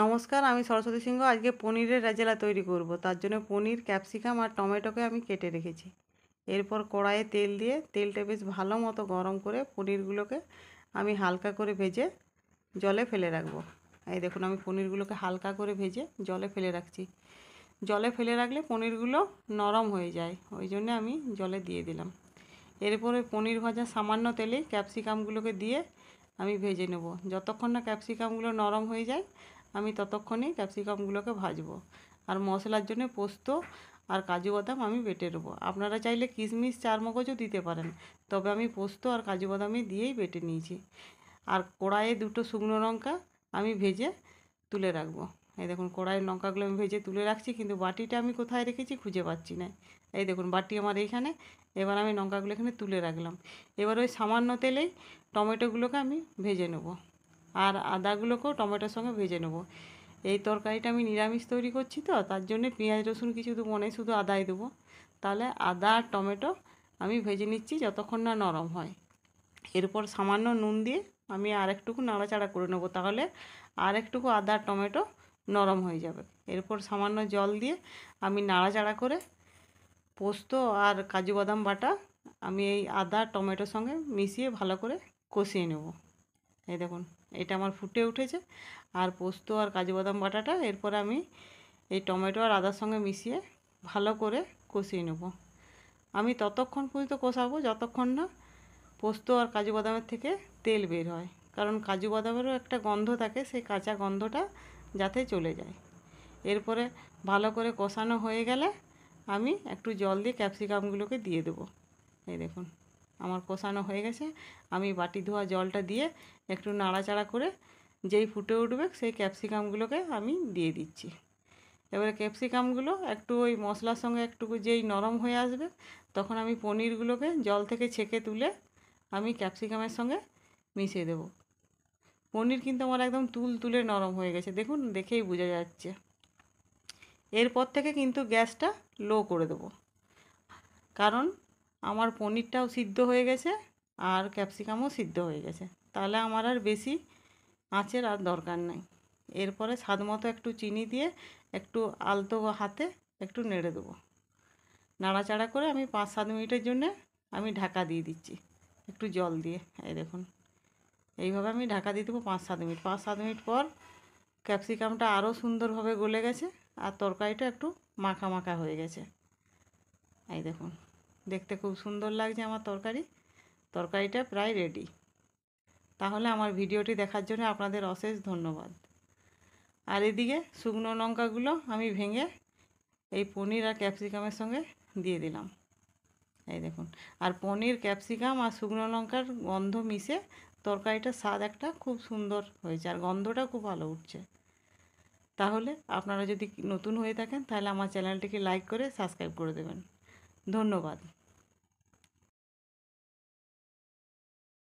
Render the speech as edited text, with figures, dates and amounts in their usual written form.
নমস্কার, আমি সরস্বতী সিংহ। আজকে পনিরের রেজালা তৈরি করব। তার জন্য পনির, ক্যাপসিকাম আর টমেটোকে আমি কেটে রেখেছি। এরপর কড়াইয়ে তেল দিয়ে তেলটা বেশ ভালো মতো গরম করে পনিরগুলোকে আমি হালকা করে ভেজে জলে ফেলে রাখবো। এই দেখুন, আমি পনিরগুলোকে হালকা করে ভেজে জলে ফেলে রাখছি। জলে ফেলে রাখলে পনিরগুলো নরম হয়ে যায়, ওই জন্য আমি জলে দিয়ে দিলাম। এরপরে পনির ভাজা সামান্য তেলে ক্যাপসিকামগুলোকে দিয়ে আমি ভেজে নেব। যতক্ষণ না ক্যাপসিকামগুলো নরম হয়ে যায় আমি ততক্ষণই ক্যাপসিকামগুলোকে ভাজবো। আর মশলার জন্য পোস্ত আর কাজু বাদাম আমি বেটে নেবো। আপনারা চাইলে কিশমিশ, চারমগজও দিতে পারেন, তবে আমি পোস্ত আর কাজু বাদামই দিয়েই বেটে নিয়েছি। আর কড়াইয়ে দুটো শুকনো লঙ্কা আমি ভেজে তুলে রাখবো। এই দেখুন, কড়াইয়ের লঙ্কাগুলো আমি ভেজে তুলে রাখছি, কিন্তু বাটিটা আমি কোথায় রেখেছি খুঁজে পাচ্ছি না। এই দেখুন, বাটি আমার এইখানে। এবার আমি লঙ্কাগুলো এখানে তুলে রাখলাম। এবার ওই সামান্য তেলেই টমেটোগুলোকে আমি ভেজে নেব, আর আদাগুলোকেও টমেটোর সঙ্গে ভেজে নেব। এই তরকারিটা আমি নিরামিষ তৈরি করছি, তো তার জন্য পেঁয়াজ রসুন কিছু দেবো না, শুধু আদাই দেবো। তাহলে আদা আর টমেটো আমি ভেজে নিচ্ছি যতক্ষণ না নরম হয়। এরপর সামান্য নুন দিয়ে আমি আর একটুকু নাড়াচাড়া করে নেবো, তাহলে আর একটুকু আদা আর টমেটো নরম হয়ে যাবে। এরপর সামান্য জল দিয়ে আমি নাড়াচাড়া করে পোস্ত আর কাজু বাদাম বাটা আমি এই আদা টমেটোর সঙ্গে মিশিয়ে ভালো করে কষিয়ে নেব। এই দেখুন, এটা আমার ফুটে উঠেছে। আর পোস্ত আর কাজু বাদাম বাটাটা এরপরে আমি এই টমেটো আর আদার সঙ্গে মিশিয়ে ভালো করে কষিয়ে নেব। আমি ততক্ষণ পর্যন্ত কষাবো যতক্ষণ না পোস্ত আর কাজু বাদামের থেকে তেল বের হয়, কারণ কাজু বাদামেরও একটা গন্ধ থাকে, সেই কাঁচা গন্ধটা যাতে চলে যায়। এরপরে ভালো করে কষানো হয়ে গেলে আমি একটু জল দিয়ে ক্যাপসিকামগুলোকে দিয়ে দেবো। এই দেখুন, আমার কষানো হয়ে গেছে। আমি বাটি ধোয়া জলটা দিয়ে একটু নাড়াচাড়া করে যেই ফুটে উঠবে সেই ক্যাপসিকামগুলোকে আমি দিয়ে দিচ্ছি। এবারে ক্যাপসিকামগুলো একটু ওই মশলার সঙ্গে একটু যেই নরম হয়ে আসবে, তখন আমি পনিরগুলোকে জল থেকে ছেঁকে তুলে আমি ক্যাপসিকামের সঙ্গে মিশিয়ে দেব। পনির কিন্তু আমার একদম তুলে নরম হয়ে গেছে, দেখুন, দেখেই বোঝা যাচ্ছে। এরপর থেকে কিন্তু গ্যাসটা লো করে দেবো, কারণ আমার পনিরটাও সিদ্ধ হয়ে গেছে আর ক্যাপসিকামও সিদ্ধ হয়ে গেছে। তাহলে আমার আর বেশি আঁচের আর দরকার নাই। এরপরে স্বাদ মতো একটু চিনি দিয়ে একটু আলতো হাতে একটু নেড়ে দেবো। নাড়াচাড়া করে আমি 5-7 মিনিটের জন্যে আমি ঢাকা দিয়ে দিচ্ছি একটু জল দিয়ে। এই দেখুন, এইভাবে আমি ঢাকা দিয়ে দেবো 5-7 মিনিট। 5-7 মিনিট পর ক্যাপসিকামটা আরও সুন্দরভাবে গলে গেছে আর তরকারিটা একটু মাখা মাখা হয়ে গেছে। এই দেখুন, দেখতে খুব সুন্দর লাগছে আমার তরকারিটা প্রায় রেডি। তাহলে আমার ভিডিওটি দেখার জন্য আপনাদের অশেষ ধন্যবাদ। আর এদিকে শুকনো লঙ্কাগুলো আমি ভেঙে এই পনির আর ক্যাপসিকামের সঙ্গে দিয়ে দিলাম। এই দেখুন, আর পনির, ক্যাপসিকাম আর শুকনো লঙ্কার গন্ধ মিশে তরকারিটার স্বাদ একটা খুব সুন্দর হয়েছে, আর গন্ধটা খুব ভালো উঠছে। তাহলে আপনারা যদি নতুন হয়ে থাকেন তাহলে আমার চ্যানেলটিকে লাইক করে সাবস্ক্রাইব করে দেবেন। ধন্যবাদ।